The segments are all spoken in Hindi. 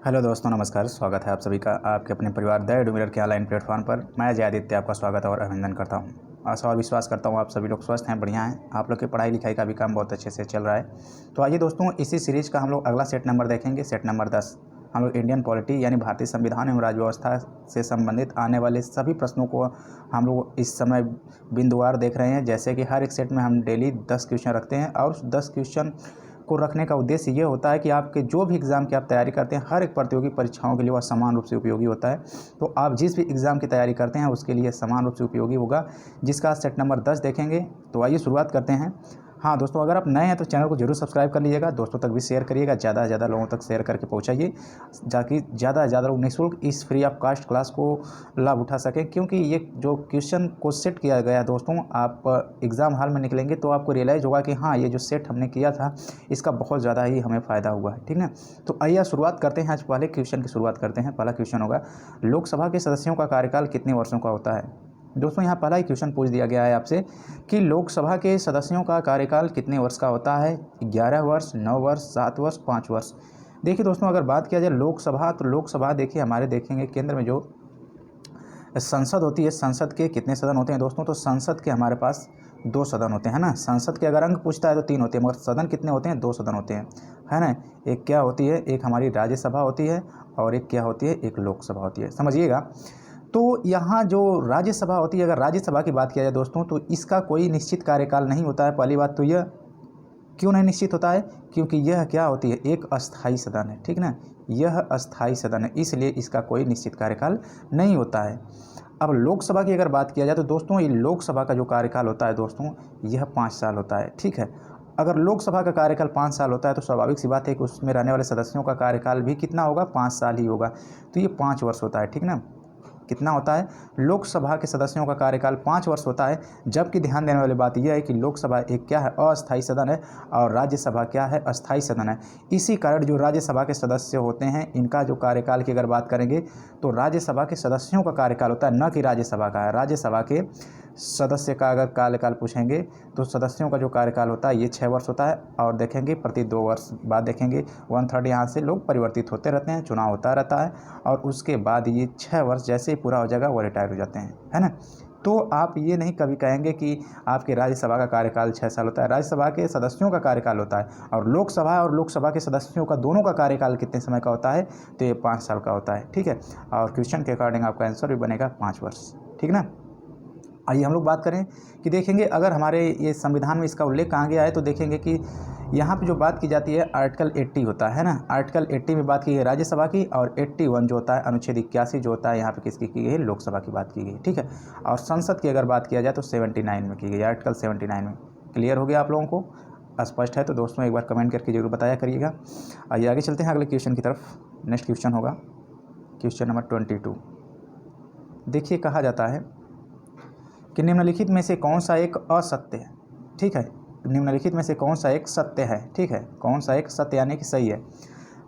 हेलो दोस्तों, नमस्कार। स्वागत है आप सभी का आपके अपने परिवार द एडुमिरर के ऑनलाइन प्लेटफॉर्म पर। मैं अजय आदित्य आपका स्वागत और अभिनंदन करता हूं। आशा और विश्वास करता हूं आप सभी लोग स्वस्थ हैं, बढ़िया हैं। आप लोग की पढ़ाई लिखाई का भी काम बहुत अच्छे से चल रहा है। तो आइए दोस्तों, इसी सीरीज़ का हम लोग अगला सेट नंबर देखेंगे, सेट नंबर 10। हम लोग इंडियन पॉलिटी यानी भारतीय संविधान एवं राज्य व्यवस्था से संबंधित आने वाले सभी प्रश्नों को हम लोग इस समय बिंदुवार देख रहे हैं। जैसे कि हर एक सेट में हम डेली 10 क्वेश्चन रखते हैं और उस 10 क्वेश्चन को रखने का उद्देश्य ये होता है कि आपके जो भी एग्ज़ाम की आप तैयारी करते हैं, हर एक प्रतियोगी परीक्षाओं के लिए वह समान रूप से उपयोगी होता है। तो आप जिस भी एग्ज़ाम की तैयारी करते हैं उसके लिए समान रूप से उपयोगी होगा, जिसका सेट नंबर 10 देखेंगे। तो आइए शुरुआत करते हैं। हाँ दोस्तों, अगर आप नए हैं तो चैनल को जरूर सब्सक्राइब कर लीजिएगा, दोस्तों तक भी शेयर करिएगा, ज़्यादा से ज़्यादा लोगों तक शेयर करके पहुँचाइए, ताकि ज़्यादा से ज़्यादा लोग निःशुल्क इस फ्री ऑफ कास्ट क्लास को लाभ उठा सकें। क्योंकि ये जो क्वेश्चन को सेट किया गया है दोस्तों, आप एग्ज़ाम हॉल में निकलेंगे तो आपको रियलाइज़ होगा कि हाँ, ये जो सेट हमने किया था इसका बहुत ज़्यादा ही हमें फ़ायदा हुआ है। ठीक है, तो आइए शुरुआत करते हैं। आज पहले क्वेश्चन की शुरुआत करते हैं। पहला क्वेश्चन होगा, लोकसभा के सदस्यों का कार्यकाल कितने वर्षों का होता है। दोस्तों यहाँ पहला ही क्वेश्चन पूछ दिया गया है आपसे कि लोकसभा के सदस्यों का कार्यकाल कितने वर्ष का होता है। 11 वर्ष, 9 वर्ष, 7 वर्ष, 5 वर्ष। देखिए दोस्तों, अगर बात किया जाए लोकसभा, तो लोकसभा देखिए हमारे देखेंगे केंद्र में जो संसद होती है, संसद के कितने सदन होते हैं दोस्तों। तो संसद के हमारे पास 2 सदन होते हैं ना। संसद के अगर अंक पूछता है तो 3 होते हैं, मगर सदन कितने होते हैं, 2 सदन होते हैं, है ना। एक क्या होती है, एक हमारी राज्यसभा होती है और एक क्या होती है, एक लोकसभा होती है, समझिएगा। तो यहाँ जो राज्यसभा होती है, अगर राज्यसभा की बात किया जाए दोस्तों, तो इसका कोई निश्चित कार्यकाल नहीं होता है। पहली बात तो यह क्यों नहीं निश्चित होता है, क्योंकि यह क्या होती है, एक अस्थाई सदन है। ठीक ना, यह अस्थाई सदन है, इसलिए इसका कोई निश्चित कार्यकाल नहीं होता है। अब लोकसभा की अगर बात किया जाए तो दोस्तों, ये लोकसभा का जो कार्यकाल होता है दोस्तों, यह 5 साल होता है। ठीक है, अगर लोकसभा का कार्यकाल 5 साल होता है तो स्वाभाविक सी बात है कि उसमें रहने वाले सदस्यों का कार्यकाल भी कितना होगा, 5 साल ही होगा। तो ये 5 वर्ष होता है। ठीक ना, कितना होता है, लोकसभा के सदस्यों का कार्यकाल 5 वर्ष होता है। जबकि ध्यान देने वाली बात यह है कि लोकसभा एक क्या है, अस्थायी सदन है, और राज्यसभा क्या है, अस्थायी सदन है। इसी कारण जो राज्यसभा के सदस्य होते हैं, इनका जो कार्यकाल की अगर बात करेंगे तो राज्यसभा के सदस्यों का कार्यकाल होता है, न कि राज्यसभा का है। राज्यसभा के सदस्य का अगर कार्यकाल पूछेंगे तो सदस्यों का जो कार्यकाल होता है ये 6 वर्ष होता है। और देखेंगे प्रति 2 वर्ष बाद देखेंगे 1/3 यहाँ से लोग परिवर्तित होते रहते हैं, चुनाव होता रहता है, और उसके बाद ये 6 वर्ष जैसे ही पूरा हो जाएगा वो रिटायर हो जाते हैं, है ना। तो आप ये नहीं कभी कहेंगे कि आपके राज्यसभा का कार्यकाल 6 साल होता है। राज्यसभा के सदस्यों का कार्यकाल होता है, और लोकसभा के सदस्यों का दोनों का कार्यकाल कितने समय का होता है, तो ये 5 साल का होता है। ठीक है, और क्वेश्चन के अकॉर्डिंग आपका आंसर भी बनेगा 5 वर्ष। ठीक ना, आइए हम लोग बात करें कि देखेंगे अगर हमारे ये संविधान में इसका उल्लेख कहाँ गया है, तो देखेंगे कि यहाँ पे जो बात की जाती है आर्टिकल 80 होता है ना। आर्टिकल 80 में बात की गई राज्यसभा की, और 81 जो होता है अनुच्छेद 81 जो होता है यहाँ पे किसकी की गई है, लोकसभा की बात की गई। ठीक है, और संसद की अगर बात किया जाए तो 79 में की गई, आर्टिकल 79 में। क्लियर हो गया आप लोगों को, स्पष्ट है तो दोस्तों एक बार कमेंट करके जरूर बताया करिएगा। आइए आगे चलते हैं अगले क्वेश्चन की तरफ। नेक्स्ट क्वेश्चन होगा क्वेश्चन नंबर 22। देखिए कहा जाता है कि निम्नलिखित में से कौन सा एक असत्य है। ठीक है, निम्नलिखित में से कौन सा एक सत्य है। ठीक है, कौन सा एक सत्य यानी कि सही है।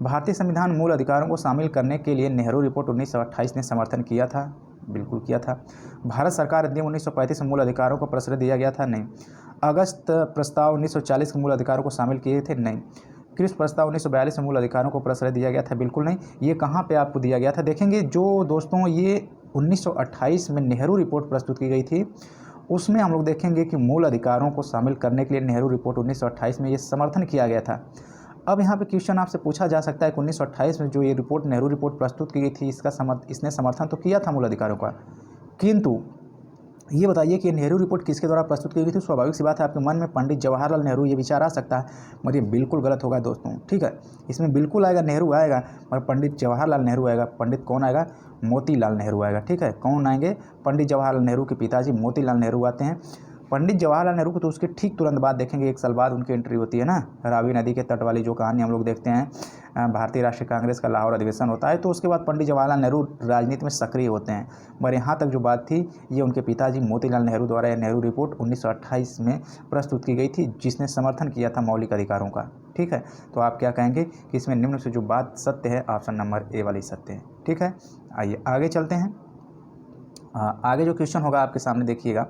भारतीय संविधान मूल अधिकारों को शामिल करने के लिए नेहरू रिपोर्ट 1928 ने समर्थन किया था, बिल्कुल किया था। भारत सरकार अधिनियम 1935 में मूल अधिकारों को प्रश्रय दिया गया था, नहीं। अगस्त प्रस्ताव 1940 के मूल अधिकारों को शामिल किए थे, नहीं। कृषि प्रस्ताव 1942 में मूल अधिकारों को प्रश्रय दिया गया था, बिल्कुल नहीं। ये कहाँ पे आपको दिया गया था, देखेंगे जो दोस्तों ये 1928 में नेहरू रिपोर्ट प्रस्तुत की गई थी, उसमें हम लोग देखेंगे कि मूल अधिकारों को शामिल करने के लिए नेहरू रिपोर्ट 1928 में ये समर्थन किया गया था। अब यहाँ पे क्वेश्चन आपसे पूछा जा सकता है कि 1928 में जो ये रिपोर्ट नेहरू रिपोर्ट प्रस्तुत की गई थी, इसने समर्थन तो किया था मूल अधिकारों का, किंतु ये बताइए कि नेहरू रिपोर्ट किसके द्वारा प्रस्तुत की गई थी। स्वाभाविक सी बात है आपके मन में पंडित जवाहरलाल नेहरू ये विचार आ सकता है, मगर ये बिल्कुल गलत होगा दोस्तों। ठीक है, इसमें बिल्कुल आएगा नेहरू आएगा, मगर पंडित जवाहरलाल नेहरू आएगा। पंडित कौन आएगा, मोतीलाल नेहरू आएगा। ठीक है, कौन आएंगे, पंडित जवाहरलाल नेहरू के पिताजी मोतीलाल नेहरू आते हैं। पंडित जवाहरलाल नेहरू को तो उसके ठीक तुरंत बाद देखेंगे, 1 साल बाद उनकी एंट्री होती है ना। रावी नदी के तट वाली जो कहानी हम लोग देखते हैं, भारतीय राष्ट्रीय कांग्रेस का लाहौर अधिवेशन होता है, तो उसके बाद पंडित जवाहरलाल नेहरू राजनीति में सक्रिय होते हैं। मगर यहाँ तक जो बात थी ये उनके पिताजी मोतीलाल नेहरू द्वारा यह नेहरू रिपोर्ट 1928 में प्रस्तुत की गई थी, जिसने समर्थन किया था मौलिक अधिकारों का। ठीक है, तो आप क्या कहेंगे कि इसमें निम्न से जो बात सत्य है, ऑप्शन नंबर ए वाली सत्य है। ठीक है, आइए आगे चलते हैं। आगे जो क्वेश्चन होगा आपके सामने देखिएगा,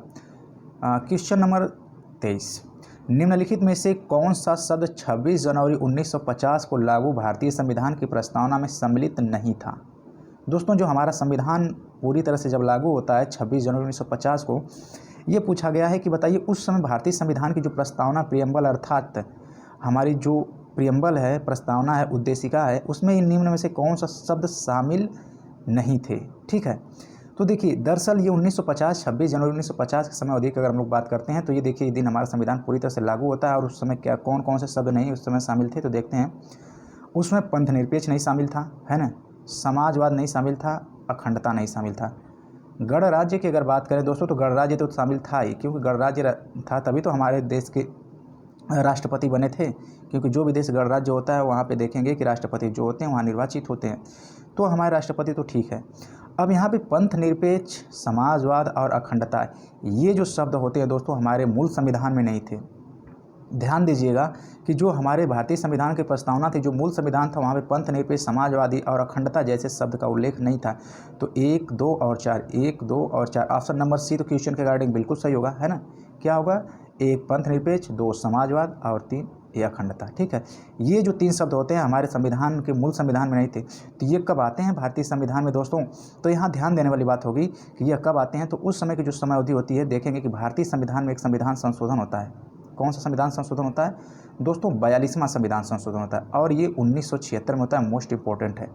क्वेश्चन नंबर 23। निम्नलिखित में से कौन सा शब्द 26 जनवरी 1950 को लागू भारतीय संविधान की प्रस्तावना में सम्मिलित नहीं था? दोस्तों, जो हमारा संविधान पूरी तरह से जब लागू होता है 26 जनवरी 1950 को, ये पूछा गया है कि बताइए उस समय भारतीय संविधान की जो प्रस्तावना प्रियम्बल अर्थात हमारी जो प्रियम्बल है, प्रस्तावना है, उद्देशिका है, उसमें इन निम्न में से कौन सा शब्द शामिल नहीं थे? ठीक है, तो देखिए दरअसल ये 1950 26 जनवरी 1950 के समय अवधि की अगर हम लोग बात करते हैं तो ये देखिए ये दिन हमारा संविधान पूरी तरह से लागू होता है और उस समय क्या कौन कौन से शब्द नहीं उस समय शामिल थे, तो देखते हैं। उसमें पंथ निरपेक्ष नहीं शामिल था, है ना, समाजवाद नहीं शामिल था, अखंडता नहीं शामिल था। गणराज्य की अगर बात करें दोस्तों तो गणराज्य तो शामिल था ही, क्योंकि गणराज्य था तभी तो हमारे देश के राष्ट्रपति बने थे, क्योंकि जो भी देश गणराज्य होता है वहाँ पे देखेंगे कि राष्ट्रपति जो होते हैं वहाँ निर्वाचित होते हैं, तो हमारे राष्ट्रपति तो ठीक है। अब यहाँ पे पंथ निरपेक्ष, समाजवाद और अखंडता, ये जो शब्द होते हैं दोस्तों हमारे मूल संविधान में नहीं थे। ध्यान दीजिएगा कि जो हमारे भारतीय संविधान की प्रस्तावना थी, जो मूल संविधान था, वहाँ पे पंथ निरपेक्ष, समाजवादी और अखंडता जैसे शब्द का उल्लेख नहीं था। तो 1, 2 और 4, 1, 2 और 4, ऑप्शन नंबर सी तो क्वेश्चन के अकॉर्डिंग बिल्कुल सही होगा, है ना। क्या होगा? 1 पंथ निरपेक्ष, 2 समाजवाद और 3 ये अखंडता। ठीक है, ये जो 3 शब्द होते हैं हमारे संविधान के मूल संविधान में नहीं थे, तो ये कब आते हैं भारतीय संविधान में दोस्तों? तो यहाँ ध्यान देने वाली बात होगी कि ये कब आते हैं, तो उस समय की जो समय अवधि होती है, देखेंगे कि भारतीय संविधान में एक संविधान संशोधन होता है। कौन सा संविधान संशोधन होता है दोस्तों? 42वां संविधान संशोधन होता है और ये 1976 में होता है। मोस्ट इंपॉर्टेंट है,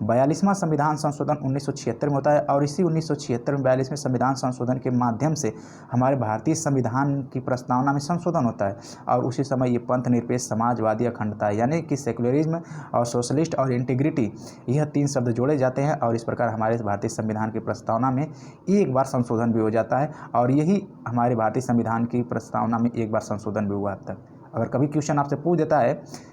42वां संविधान संशोधन 1976 में होता है और इसी 1976 में 42वें संविधान संशोधन के माध्यम से हमारे भारतीय संविधान की प्रस्तावना में संशोधन होता है। और उसी समय ये पंथ निरपेक्ष, समाजवादी, अखंडता यानी कि सेकुलरिज्म और सोशलिस्ट और इंटीग्रिटी, यह 3 शब्द जोड़े जाते हैं और इस प्रकार हमारे भारतीय संविधान की प्रस्तावना में एक बार संशोधन भी हो जाता है। और यही हमारे भारतीय संविधान की प्रस्तावना में एक बार संशोधन भी हुआ अब तक। अगर कभी क्वेश्चन आपसे पूछ देता है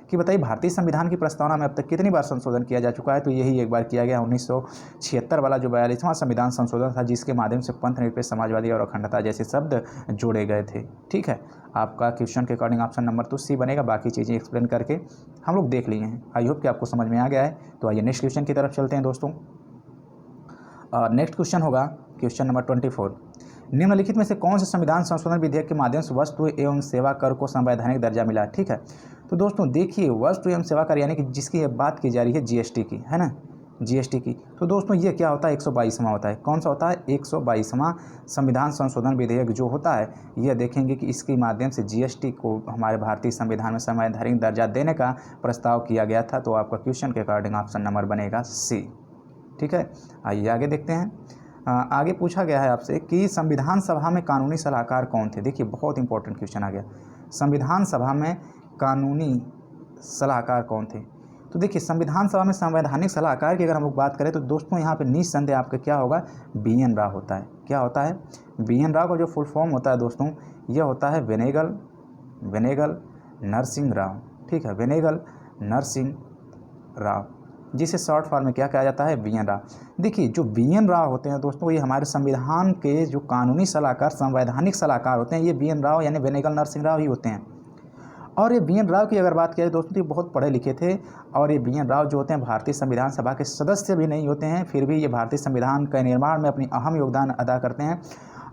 कि बताइए भारतीय संविधान की प्रस्तावना में अब तक कितनी बार संशोधन किया जा चुका है, तो यही एक बार किया गया 1976 वाला जो 42वां संविधान संशोधन था, जिसके माध्यम से पंथ निरपेक्ष, समाजवादी और अखंडता जैसे शब्द जोड़े गए थे। ठीक है, आपका क्वेश्चन के अकॉर्डिंग ऑप्शन नंबर तो सी बनेगा। बाकी चीज़ें एक्सप्लेन करके हम लोग देख लिए हैं। आई होप कि आपको समझ में आ गया है। तो आइए नेक्स्ट क्वेश्चन की तरफ चलते हैं दोस्तों। नेक्स्ट क्वेश्चन होगा क्वेश्चन नंबर 24। निम्नलिखित में से कौन से संविधान संशोधन विधेयक के माध्यम से वस्तु एवं सेवा कर को संवैधानिक दर्जा मिला? ठीक है, तो दोस्तों देखिए वस्तु एवं सेवा कर यानी कि जिसकी बात की जा रही है जीएसटी की, है ना, जीएसटी की। तो दोस्तों ये क्या होता है? 122वां होता है। कौन सा होता है? 122वां संविधान संशोधन विधेयक जो होता है, यह देखेंगे कि इसके माध्यम से जीएसटी को हमारे भारतीय संविधान में संवैधानिक दर्जा देने का प्रस्ताव किया गया था। तो आपका क्वेश्चन के अकॉर्डिंग ऑप्शन नंबर बनेगा सी। ठीक है, आइए आगे देखते हैं। आगे पूछा गया है आपसे कि संविधान सभा में कानूनी सलाहकार कौन थे? देखिए बहुत इंपॉर्टेंट क्वेश्चन आ गया। संविधान सभा में कानूनी सलाहकार कौन थे? तो देखिए संविधान सभा में संवैधानिक सलाहकार की अगर हम लोग बात करें तो दोस्तों यहाँ पे निस्संदेह आपका क्या होगा? BN राव होता है। क्या होता है? BN राव का जो फुल फॉर्म होता है दोस्तों, यह होता है वेनेगल नरसिंह राव। ठीक है, वेनेगल नरसिंह राव, जिसे शॉर्ट फॉर्म में क्या कहा जाता है? BN राव। देखिए जो BN राव होते हैं दोस्तों, ये हमारे संविधान के जो कानूनी सलाहकार, संवैधानिक सलाहकार होते हैं, ये BN राव यानी वेनेगल नरसिंह राव ही होते हैं। और ये BN राव की अगर बात किया जाए दोस्तों तो ये बहुत पढ़े लिखे थे और ये BN राव जो होते हैं भारतीय संविधान सभा के सदस्य भी नहीं होते हैं, फिर भी ये भारतीय संविधान के निर्माण में अपनी अहम योगदान अदा करते हैं।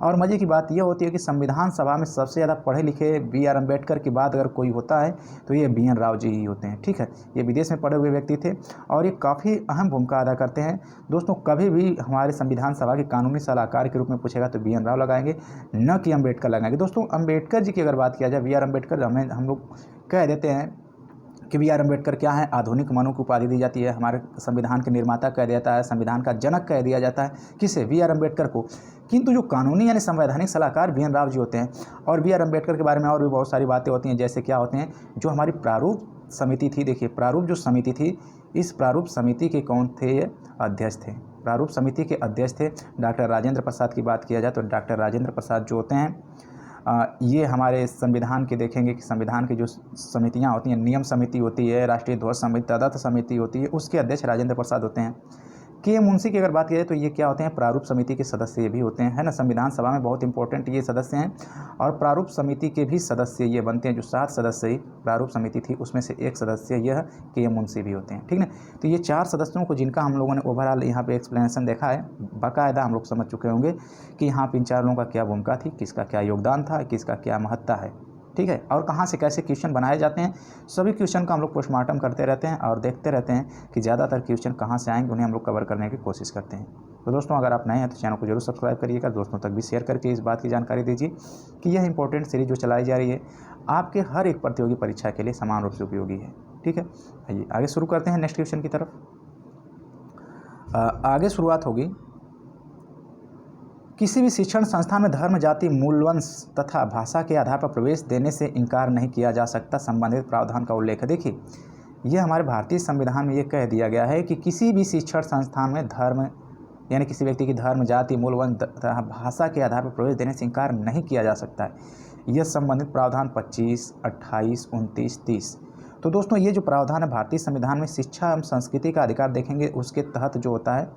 और मज़े की बात यह होती है कि संविधान सभा में सबसे ज़्यादा पढ़े लिखे BR अम्बेडकर के बाद अगर कोई होता है तो ये BN राव जी ही होते हैं। ठीक है, ये विदेश में पढ़े हुए व्यक्ति थे और ये काफ़ी अहम भूमिका अदा करते हैं। दोस्तों कभी भी हमारे संविधान सभा के कानूनी सलाहकार के रूप में पूछेगा तो BN राव लगाएंगे, न कि अम्बेडकर लगाएंगे। दोस्तों अम्बेडकर जी की अगर बात किया जाए, BR अम्बेडकर, हम लोग कह देते हैं कि BR अम्बेडकर क्या है? आधुनिक मनु की उपाधि दी जाती है। हमारे संविधान के निर्माता कह दिया जाता है, संविधान का जनक कह दिया जाता है। किसे? BR अम्बेडकर को। किंतु जो कानूनी यानी संवैधानिक सलाहकार BN राव जी होते हैं। और BR अम्बेडकर के बारे में और भी बहुत सारी बातें होती हैं, जैसे क्या होते हैं, जो हमारी प्रारूप समिति थी, देखिए प्रारूप जो समिति थी, इस प्रारूप समिति के कौन थे? अध्यक्ष थे। प्रारूप समिति के अध्यक्ष थे डॉक्टर राजेंद्र प्रसाद की बात किया जाए तो डॉक्टर राजेंद्र प्रसाद जो होते हैं, ये हमारे संविधान के देखेंगे कि संविधान की जो समितियां होती हैं, नियम समिति होती है, राष्ट्रीय ध्वज समिति, तदर्थ समिति होती है, उसके अध्यक्ष राजेंद्र प्रसाद होते हैं। के मुंशी की अगर बात की जाए तो ये क्या होते हैं? प्रारूप समिति के सदस्य ये भी होते हैं, है ना। संविधान सभा में बहुत इंपॉर्टेंट ये सदस्य हैं। और प्रारूप समिति के भी सदस्य ये बनते हैं, जो 7 सदस्य प्रारूप समिति थी उसमें से एक सदस्य यह के मुंशी भी होते हैं। ठीक ना, तो ये 4 सदस्यों को जिनका हम लोगों ने ओवरऑल यहाँ पे एक्सप्लेनेशन देखा है, बाकायदा हम लोग समझ चुके होंगे कि यहाँ पे इन 4 लोगों का क्या भूमिका थी, किसका क्या योगदान था, किसका क्या महत्ता है। ठीक है। और कहाँ से कैसे क्वेश्चन बनाए जाते हैं, सभी क्वेश्चन का हम लोग पोस्टमार्टम करते रहते हैं और देखते रहते हैं कि ज़्यादातर क्वेश्चन कहाँ से आएंगे, उन्हें हम लोग कवर करने की कोशिश करते हैं। तो दोस्तों अगर आप नए हैं तो चैनल को जरूर सब्सक्राइब करिएगा, दोस्तों तक भी शेयर करके इस बात की जानकारी दीजिए कि यह इंपॉर्टेंट सीरीज जो चलाई जा रही है आपके हर एक प्रतियोगी परीक्षा के लिए समान रूप से उपयोगी है। ठीक है, आइए आगे शुरू करते हैं नेक्स्ट क्वेश्चन की तरफ। आगे शुरुआत होगी, किसी भी शिक्षण संस्थान में धर्म, जाति, मूलवंश तथा भाषा के आधार पर प्रवेश देने से इनकार नहीं किया जा सकता, संबंधित प्रावधान का उल्लेख है। देखिए, यह हमारे भारतीय संविधान में ये कह दिया गया है कि किसी भी शिक्षण संस्थान में धर्म यानी किसी व्यक्ति की धर्म, जाति, मूलवंश तथा भाषा के आधार पर प्रवेश देने से इनकार नहीं किया जा सकता है। यह संबंधित प्रावधान 25, 28, 29, 30। तो दोस्तों ये जो प्रावधान है भारतीय संविधान में शिक्षा एवं संस्कृति का अधिकार देखेंगे, उसके तहत जो होता है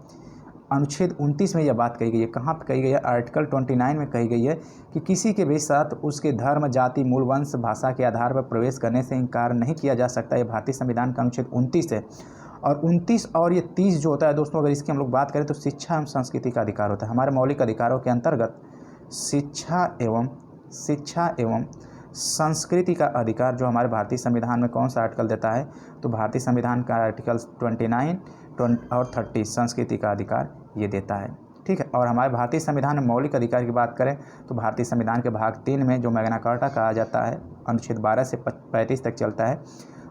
अनुच्छेद 29 में यह बात कही गई है। कहाँ पर कही गई है? आर्टिकल 29 में कही गई है कि किसी के भी साथ उसके धर्म, जाति, मूल वंश, भाषा के आधार पर प्रवेश करने से इनकार नहीं किया जा सकता। ये भारतीय संविधान का अनुच्छेद 29 है। और 29 और ये 30 जो होता है दोस्तों, अगर इसकी हम लोग बात करें तो शिक्षा एवं संस्कृति का अधिकार होता है। हमारे मौलिक अधिकारों के अंतर्गत शिक्षा एवं संस्कृति का अधिकार जो हमारे भारतीय संविधान में कौन सा आर्टिकल देता है? तो भारतीय संविधान का आर्टिकल 29 और 30 संस्कृति का अधिकार ये देता है। ठीक है। और हमारे भारतीय संविधान में मौलिक अधिकार की बात करें तो भारतीय संविधान के भाग 3 में जो मैग्ना कार्टा कहा जाता है, अनुच्छेद 12 से 35 तक चलता है,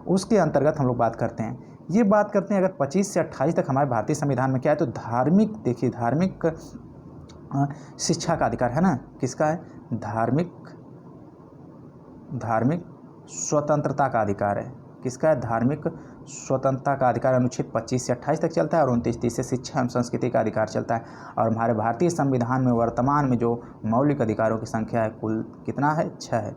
उसके अंतर्गत हम लोग बात करते हैं। ये बात करते हैं अगर 25 से 28 तक हमारे भारतीय संविधान में क्या है तो धार्मिक, देखिए धार्मिक शिक्षा का अधिकार है ना, किसका है? धार्मिक स्वतंत्रता का अधिकार है। किसका है? धार्मिक स्वतंत्रता का अधिकार अनुच्छेद 25 से 28 तक चलता है और 29-30 से शिक्षा एवं संस्कृति का अधिकार चलता है। और हमारे भारतीय संविधान में वर्तमान में जो मौलिक अधिकारों की संख्या है कुल कितना है? 6 है।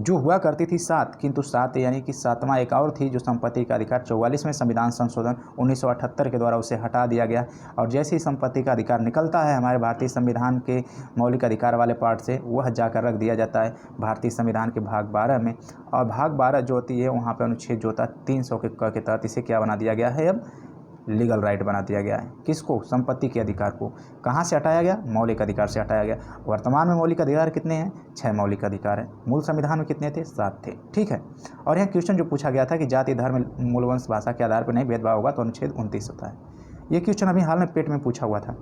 जो हुआ करती थी 7, किंतु 7 यानी कि 7वां एक और थी जो संपत्ति का अधिकार 44वें संविधान संशोधन 1978 के द्वारा उसे हटा दिया गया। और जैसे ही संपत्ति का अधिकार निकलता है हमारे भारतीय संविधान के मौलिक अधिकार वाले पार्ट से, वह जाकर रख दिया जाता है भारतीय संविधान के भाग 12 में। और भाग 12 जो होती है वहाँ पर अनुच्छेद जो होता है 300 के तहत इसे क्या बना दिया गया है? अब लीगल राइट बना दिया गया है। किसको? संपत्ति के अधिकार को। कहाँ से हटाया गया? मौलिक अधिकार से हटाया गया। वर्तमान में मौलिक अधिकार कितने हैं? 6 मौलिक अधिकार हैं। मूल संविधान में कितने थे? 7 थे। ठीक है। और यहाँ क्वेश्चन जो पूछा गया था कि जाति, धर्म, मूलवंश, भाषा के आधार पर नहीं भेदभाव होगा तो अनुच्छेद 29 होता है। ये क्वेश्चन अभी हाल में पेट में पूछा हुआ था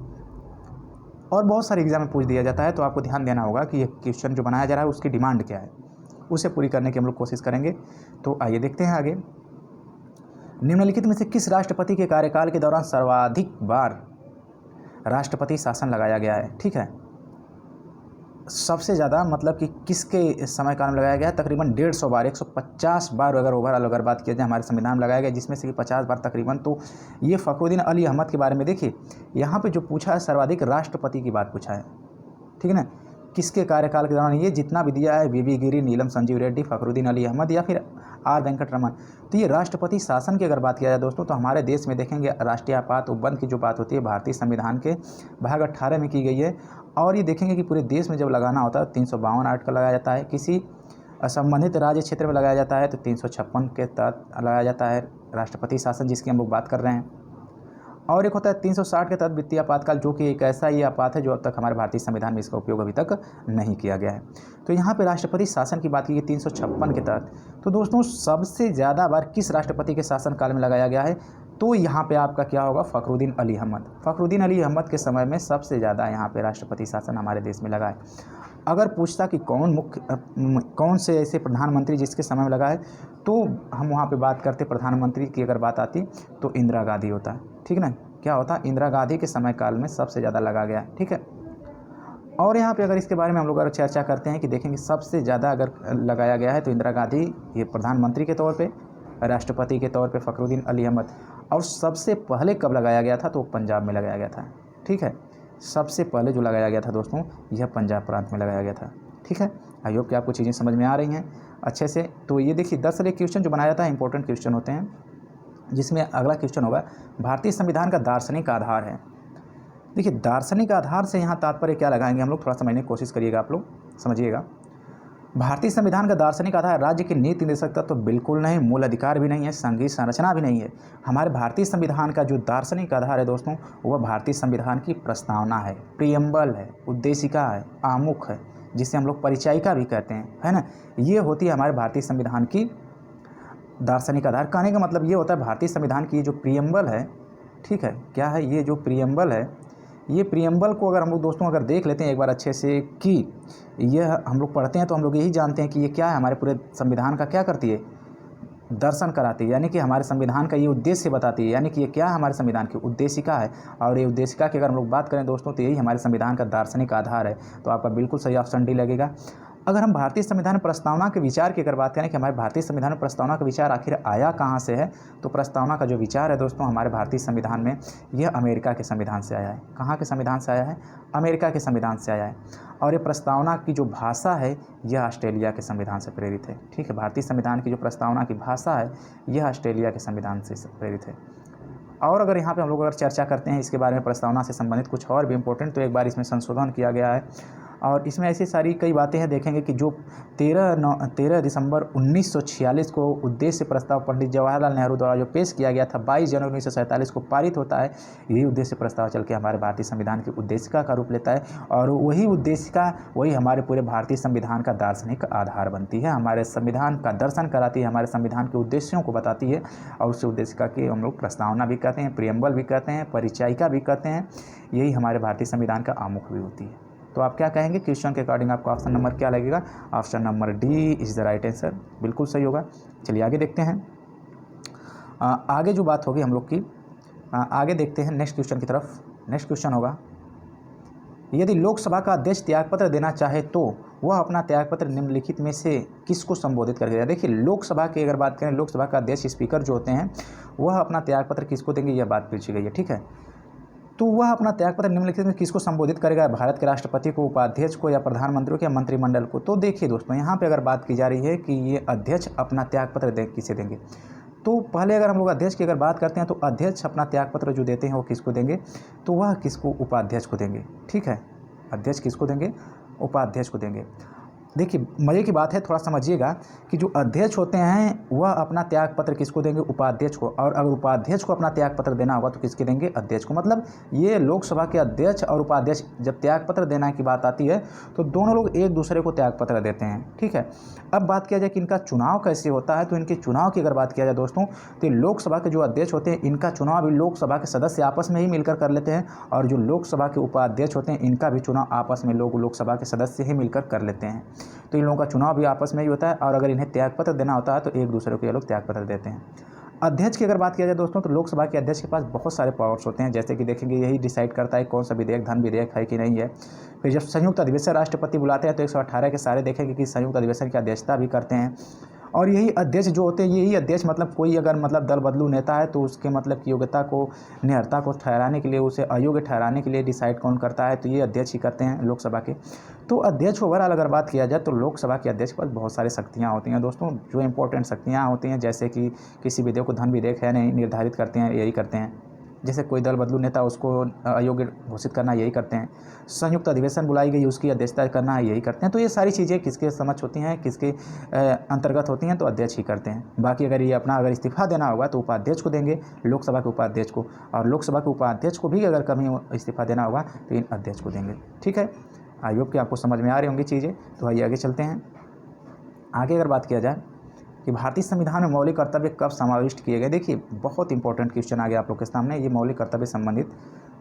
और बहुत सारे एग्जाम में पूछ दिया जाता है, तो आपको ध्यान देना होगा कि ये क्वेश्चन जो बनाया जा रहा है उसकी डिमांड क्या है, उसे पूरी करने की हम लोग कोशिश करेंगे। तो आइए देखते हैं आगे। निम्नलिखित में से किस राष्ट्रपति के कार्यकाल के दौरान सर्वाधिक बार राष्ट्रपति शासन लगाया गया है? ठीक है, सबसे ज़्यादा मतलब कि किसके समय काल में लगाया गया है? तकरीबन 150 बार, 150 बार अगर ओवरऑल अगर बात किया जाए हमारे संविधान में लगाया गया, जिसमें से कि 50 बार तकरीबन। तो ये फ़खरुद्दीन अली अहमद के बारे में देखिए, यहाँ पे जो पूछा है सर्वाधिक राष्ट्रपति की बात पूछा है। ठीक है ना, किसके कार्यकाल के दौरान? ये जितना भी दिया है वी गिरी, नीलम संजीव रेड्डी, फ़खरुद्दीन अली अहमद या फिर आर वेंकट रमन। तो ये राष्ट्रपति शासन की अगर बात किया जाए दोस्तों तो हमारे देश में देखेंगे राष्ट्रीय आपात उपबंध की जो बात होती है भारतीय संविधान के भाग 18 में की गई है। और ये देखेंगे कि पूरे देश में जब लगाना होता है 352 आर्टिकल लगाया जाता है। किसी संबंधित राज्य क्षेत्र में लगाया जाता है तो 356 के तहत लगाया जाता है राष्ट्रपति शासन, जिसकी हम लोग बात कर रहे हैं। और एक होता है 360 के तहत वित्तीय आपातकाल, जो कि एक ऐसा ही आपात है जो अब तक हमारे भारतीय संविधान में इसका उपयोग अभी तक नहीं किया गया है। तो यहाँ पे राष्ट्रपति शासन की बात की गई 356 के तहत। तो दोस्तों सबसे ज़्यादा बार किस राष्ट्रपति के शासनकाल में लगाया गया है? तो यहाँ पे आपका क्या होगा? फ़खरुद्दीन अली अहमद। फ़खरुद्दीन अली अहमद के समय में सबसे ज़्यादा यहाँ पे राष्ट्रपति शासन हमारे देश में लगा है। अगर पूछता कि कौन से ऐसे प्रधानमंत्री जिसके समय में लगा है, तो हम वहाँ पे बात करते प्रधानमंत्री की अगर बात आती तो इंदिरा गांधी होता है। ठीक है ना, क्या होता? इंदिरा गांधी के समय काल में सबसे ज़्यादा लगा गया। ठीक है। और यहाँ पे अगर इसके बारे में हम लोग अगर चर्चा करते हैं कि देखेंगे सबसे ज़्यादा अगर लगाया गया है तो इंदिरा गांधी ये प्रधानमंत्री के तौर पे, राष्ट्रपति के तौर पे फ़खरुद्दीन अली अहमद। और सबसे पहले कब लगाया गया था? तो पंजाब में लगाया गया था। ठीक है, सबसे पहले जो लगाया गया था दोस्तों यह पंजाब प्रांत में लगाया गया था। ठीक है, आई होप कि आपको चीज़ें समझ में आ रही हैं अच्छे से। तो ये देखिए 10 सारे क्वेश्चन जो बनाया जाता है इंपॉर्टेंट क्वेश्चन होते हैं, जिसमें अगला क्वेश्चन होगा भारतीय संविधान का दार्शनिक आधार है। देखिए दार्शनिक आधार से यहाँ तात्पर्य क्या लगाएंगे हम लोग, थोड़ा समझने की कोशिश करिएगा, आप लोग समझिएगा। भारतीय संविधान का दार्शनिक आधार राज्य की नीति निर्देशक तत्व तो बिल्कुल नहीं, मूल अधिकार भी नहीं है, संघीय संरचना भी नहीं है। हमारे भारतीय संविधान का जो दार्शनिक आधार है दोस्तों, वह भारतीय संविधान की प्रस्तावना है, प्रियम्बल है, उद्देशिका है, आमुख है, जिसे हम लोग परिचायिका भी कहते हैं, है ना। ये होती है हमारे भारतीय संविधान की दार्शनिक आधार। कहने का मतलब ये होता है भारतीय संविधान की जो प्रियम्बल है, ठीक है, क्या है ये जो प्रियम्बल है, ये प्रियम्बल को अगर हम लोग दोस्तों अगर देख लेते हैं एक बार अच्छे से कि यह हम लोग पढ़ते हैं तो हम लोग यही जानते हैं कि ये क्या है, हमारे पूरे संविधान का क्या करती है, दर्शन कराती है, यानी कि हमारे संविधान का ये उद्देश्य बताती है, यानी कि ये क्या है, हमारे संविधान की उद्देशिका है। और ये उद्देशिका की अगर हम लोग बात करें दोस्तों तो यही हमारे संविधान का दार्शनिक आधार है। तो आपका बिल्कुल सही ऑप्शन डी लगेगा। अगर हम भारतीय संविधान प्रस्तावना के विचार की अगर बात करें कि हमारे भारतीय संविधान में प्रस्तावना का विचार आखिर आया कहाँ से है, तो प्रस्तावना का जो विचार है दोस्तों हमारे भारतीय संविधान में, यह अमेरिका के संविधान से आया है। कहाँ के संविधान से आया है? अमेरिका के संविधान से आया है। और ये प्रस्तावना की जो भाषा है यह ऑस्ट्रेलिया के संविधान से प्रेरित है, ठीक है। भारतीय संविधान की जो प्रस्तावना की भाषा है यह ऑस्ट्रेलिया के संविधान से प्रेरित है। और अगर यहाँ पे हम लोग अगर चर्चा करते हैं इसके बारे में प्रस्तावना से संबंधित कुछ और भी इम्पोर्टेंट, तो एक बार इसमें संशोधन किया गया है और इसमें ऐसी सारी कई बातें हैं। देखेंगे कि जो 13 दिसंबर 1946 को उद्देश्य प्रस्ताव पंडित जवाहरलाल नेहरू द्वारा जो पेश किया गया था, 22 जनवरी 1947 को पारित होता है। यही उद्देश्य प्रस्ताव चल के हमारे भारतीय संविधान की उद्देशिका का रूप लेता है और वही उद्देशिका वही हमारे पूरे भारतीय संविधान का दार्शनिक आधार बनती है, हमारे संविधान का दर्शन कराती है, हमारे संविधान के उद्देश्यों को बताती है। और उस उद्देशिका की हम लोग प्रस्तावना भी कहते हैं, प्रियम्बल भी कहते हैं, परिचायिका भी कहते हैं। यही हमारे भारतीय संविधान का आमुख भी होती है। तो आप क्या कहेंगे, क्वेश्चन के अकॉर्डिंग आपका ऑप्शन नंबर क्या लगेगा? Option number D is the right answer, बिल्कुल सही होगा। चलिए आगे देखते हैं। आगे जो बात होगी हम लोग की, आगे देखते हैं नेक्स्ट क्वेश्चन की तरफ। नेक्स्ट क्वेश्चन होगा, यदि लोकसभा का अध्यक्ष त्यागपत्र देना चाहे तो वह अपना त्यागपत्र निम्नलिखित में से किसको संबोधित करेगा? देखिए लोकसभा की अगर बात करें, लोकसभा का अध्यक्ष स्पीकर जो होते हैं वह अपना त्यागपत्र किसको देंगे, यह बात पूछी गई है, ठीक है। तो वह अपना त्यागपत्र निम्नलिखित में किसको संबोधित करेगा? भारत के राष्ट्रपति को, उपाध्यक्ष को, या प्रधानमंत्री को, या मंत्रिमंडल को? तो देखिए दोस्तों यहाँ पे अगर बात की जा रही है कि ये अध्यक्ष अपना त्यागपत्र किसे देंगे, तो पहले अगर हम लोग अध्यक्ष की अगर बात करते हैं तो अध्यक्ष अपना त्यागपत्र जो देते हैं वो किसको देंगे, तो वह किसको, उपाध्यक्ष को देंगे, ठीक है। अध्यक्ष किसको देंगे? उपाध्यक्ष को देंगे। देखिए मज़े की बात है, थोड़ा समझिएगा कि जो अध्यक्ष होते हैं वह अपना त्यागपत्र किसको देंगे, उपाध्यक्ष को। और अगर उपाध्यक्ष को अपना त्यागपत्र देना होगा तो किसके देंगे, अध्यक्ष को। मतलब ये लोकसभा के अध्यक्ष और उपाध्यक्ष जब त्यागपत्र देना की बात आती है तो दोनों लोग एक दूसरे को त्यागपत्र देते हैं, ठीक है। अब बात किया जाए कि इनका चुनाव कैसे होता है, तो इनके चुनाव की अगर बात किया जाए दोस्तों तो लोकसभा के जो अध्यक्ष होते हैं इनका चुनाव भी लोकसभा के सदस्य आपस में ही मिलकर कर लेते हैं, और जो लोकसभा के उपाध्यक्ष होते हैं इनका भी चुनाव आपस में लोकसभा के सदस्य ही मिलकर कर लेते हैं। तो इन लोगों का चुनाव भी आपस में ही होता है, और अगर इन्हें त्यागपत्र देना होता है तो एक दूसरे को ये लोग त्यागपत्र देते हैं। अध्यक्ष की अगर बात किया जाए दोस्तों तो लोकसभा के अध्यक्ष के पास बहुत सारे पावर्स होते हैं, जैसे कि देखेंगे यही डिसाइड करता है कौन सा विधेयक धन विधेयक है कि नहीं है। फिर जब संयुक्त अधिवेशन राष्ट्रपति बुलाते हैं तो 118 के सारे देखेंगे कि संयुक्त अधिवेशन की अध्यक्षता भी करते हैं। और यही अध्यक्ष जो होते हैं, यही अध्यक्ष मतलब कोई अगर मतलब दल बदलू नेता है तो उसके मतलब की योग्यता को, निहरता को ठहराने के लिए, उसे अयोग्य ठहराने के लिए डिसाइड कौन करता है, तो ये अध्यक्ष ही करते हैं लोकसभा के। तो अध्यक्ष ओवरऑल अगर बात किया जाए तो लोकसभा के अध्यक्ष के पास बहुत सारी शक्तियाँ होती हैं दोस्तों, जो इंपॉर्टेंट शक्तियाँ होती हैं, जैसे कि किसी विधेयक को धन विधेयक है नहीं निर्धारित करते हैं, यही करते हैं। जैसे कोई दल बदलू नेता उसको अयोग्य घोषित करना, यही करते हैं। संयुक्त अधिवेशन बुलाई गई उसकी अध्यक्षता करना, यही करते हैं। तो ये सारी चीज़ें किसके समक्ष होती हैं, किसके अंतर्गत होती हैं, तो अध्यक्ष ही करते हैं। बाकी अगर ये अपना अगर इस्तीफा देना होगा तो उपाध्यक्ष को देंगे, लोकसभा के उपाध्यक्ष को, और लोकसभा के उपाध्यक्ष को भी अगर कभी इस्तीफा देना होगा तो इन अध्यक्ष को देंगे, ठीक है। आई होप कि आपको समझ में आ रही होंगी चीज़ें। तो आइए आगे चलते हैं। आगे अगर बात किया जाए कि भारतीय संविधान में मौलिक कर्तव्य कब समाविष्ट किए गए, देखिए बहुत इंपॉर्टेंट क्वेश्चन आ गया आप लोग के सामने। ये मौलिक कर्तव्य संबंधित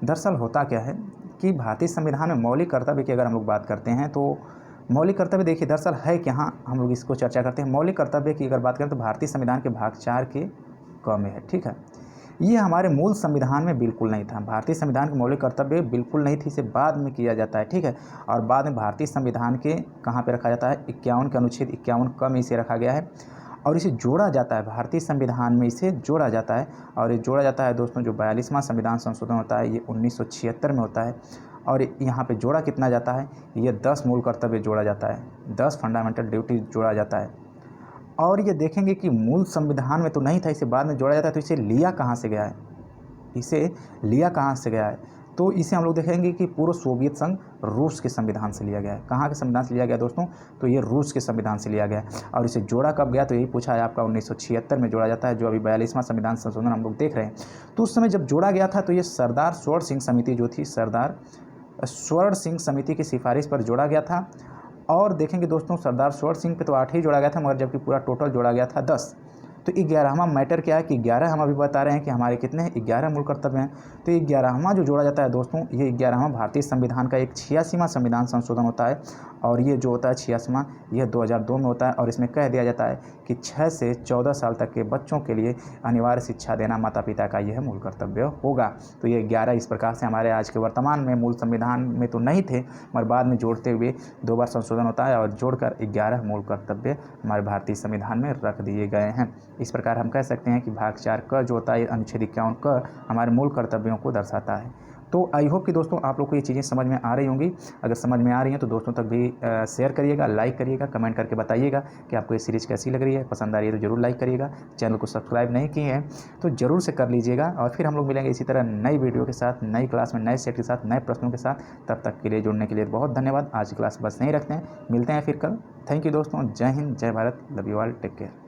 दरअसल होता क्या है कि भारतीय संविधान में मौलिक कर्तव्य की अगर हम लोग बात करते हैं तो मौलिक कर्तव्य देखिए दरअसल है कि हाँ, हम लोग इसको चर्चा करते हैं। मौलिक कर्तव्य की अगर बात करें तो भारतीय संविधान के भाग 4 के क में है, ठीक है। ये हमारे मूल संविधान में बिल्कुल नहीं था। भारतीय संविधान के मौलिक कर्तव्य बिल्कुल नहीं थी, इसे बाद में किया जाता है, ठीक है। और बाद में भारतीय संविधान के कहाँ पे रखा जाता है, 51 के अनुच्छेद 51 क में इसे रखा गया है और इसे जोड़ा जाता है भारतीय संविधान में, इसे जोड़ा जाता है। और ये जोड़ा जाता है दोस्तों, जो 42वां संविधान संशोधन होता है ये 1976 में होता है। और यहाँ पे जोड़ा कितना जाता है, ये 10 मूल कर्तव्य जोड़ा जाता है, 10 फंडामेंटल ड्यूटी जोड़ा जाता है। और ये देखेंगे कि मूल संविधान में तो नहीं था, इसे बाद में जोड़ा जाता है। तो इसे लिया कहाँ से गया है, इसे लिया कहाँ से गया है, तो इसे हम लोग देखेंगे कि पूर्व सोवियत संघ रूस के संविधान से लिया गया है। कहाँ के संविधान से लिया गया दोस्तों, तो ये रूस के संविधान से लिया गया है। और इसे जोड़ा कब गया, तो यही पूछा है आपका, 1976 में जोड़ा जाता है, जो अभी 42वां संविधान संशोधन हम लोग देख रहे हैं। तो उस समय जब जोड़ा गया था तो ये सरदार स्वर्ण सिंह समिति जो थी, सरदार स्वर्ण सिंह समिति की सिफारिश पर जोड़ा गया था। और देखेंगे दोस्तों सरदार सरोवर सिंह पे तो 8 ही जोड़ा गया था, मगर जबकि पूरा टोटल जोड़ा गया था 10। तो 11वां मैटर क्या है कि 11 हम अभी बता रहे हैं कि हमारे कितने हैं, 11 मूल कर्तव्य हैं। तो 11वां जो जोड़ा जाता है दोस्तों, ये 11वां भारतीय संविधान का एक 86वां संविधान संशोधन होता है। और ये जो होता है 86वां, यह 2002 में होता है। और इसमें कह दिया जाता है कि 6 से 14 साल तक के बच्चों के लिए अनिवार्य शिक्षा देना माता पिता का यह मूल कर्तव्य होगा। तो ये 11 इस प्रकार से हमारे आज के वर्तमान में मूल संविधान में तो नहीं थे, मगर बाद में जोड़ते हुए 2 बार संशोधन होता है और जोड़कर 11 मूल कर्तव्य हमारे भारतीय संविधान में रख दिए गए हैं। इस प्रकार हम कह सकते हैं कि भाग 4 क जो होता है अनुच्छेद 51 क हमारे मूल कर्तव्यों को दर्शाता है। तो आई होप कि दोस्तों आप लोग को ये चीज़ें समझ में आ रही होंगी। अगर समझ में आ रही हैं तो दोस्तों तक भी शेयर करिएगा, लाइक करिएगा, कमेंट करके बताइएगा कि आपको ये सीरीज़ कैसी लग रही है। पसंद आ रही है तो ज़रूर लाइक करिएगा। चैनल को सब्सक्राइब नहीं किए हैं तो ज़रूर से कर लीजिएगा। और फिर हम लोग मिलेंगे इसी तरह नई वीडियो के साथ, नई क्लास में नए सेट के साथ, नए प्रश्नों के साथ। तब तक के लिए जुड़ने के लिए बहुत धन्यवाद। आज की क्लास बस नहीं रखते हैं, मिलते हैं फिर कल। थैंक यू दोस्तों। जय हिंद, जय Bharat, love you all, take care.